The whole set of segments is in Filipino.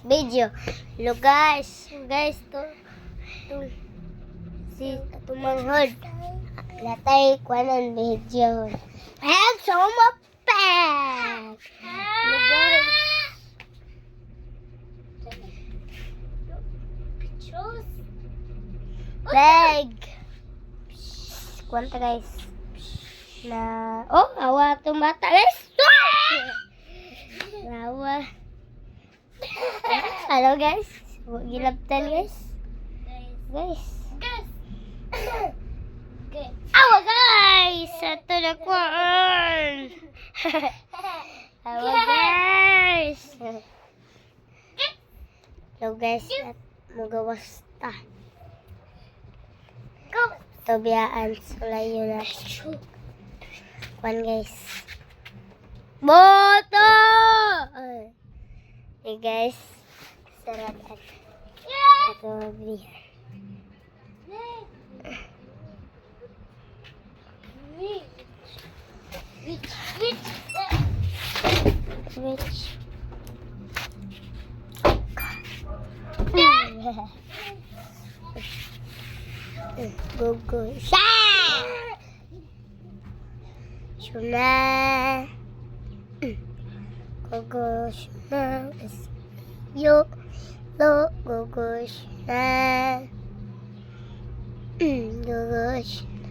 video. Hello guys. Guys, si tumanghod. Natay kwanan video. Ayan, sumapak. Hello guys. Leg. Kwanta guys. Na, oh, awa itong bata guys. Awa. Hello guys. Gilabtan guys. Guys. Awa guys. Ito na kuhaan. Awa guys. Hello guys. At magawas ta. Tobiyaan. Sulayo na. Kuhan guys. Boto! Hey guys. Sarap at ito over Which? Go go. Shuna. Go go shuna. Yo. Lo go go shuna. Go go shuna.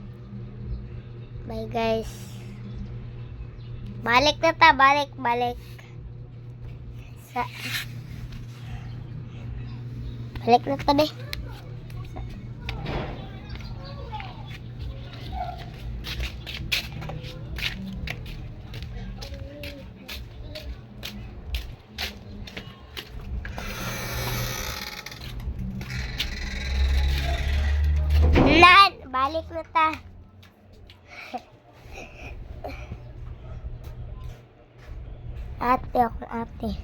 Bye guys. Balik na ta, balik. Balik na ta, be. Balik na ta. Ate ako, ate.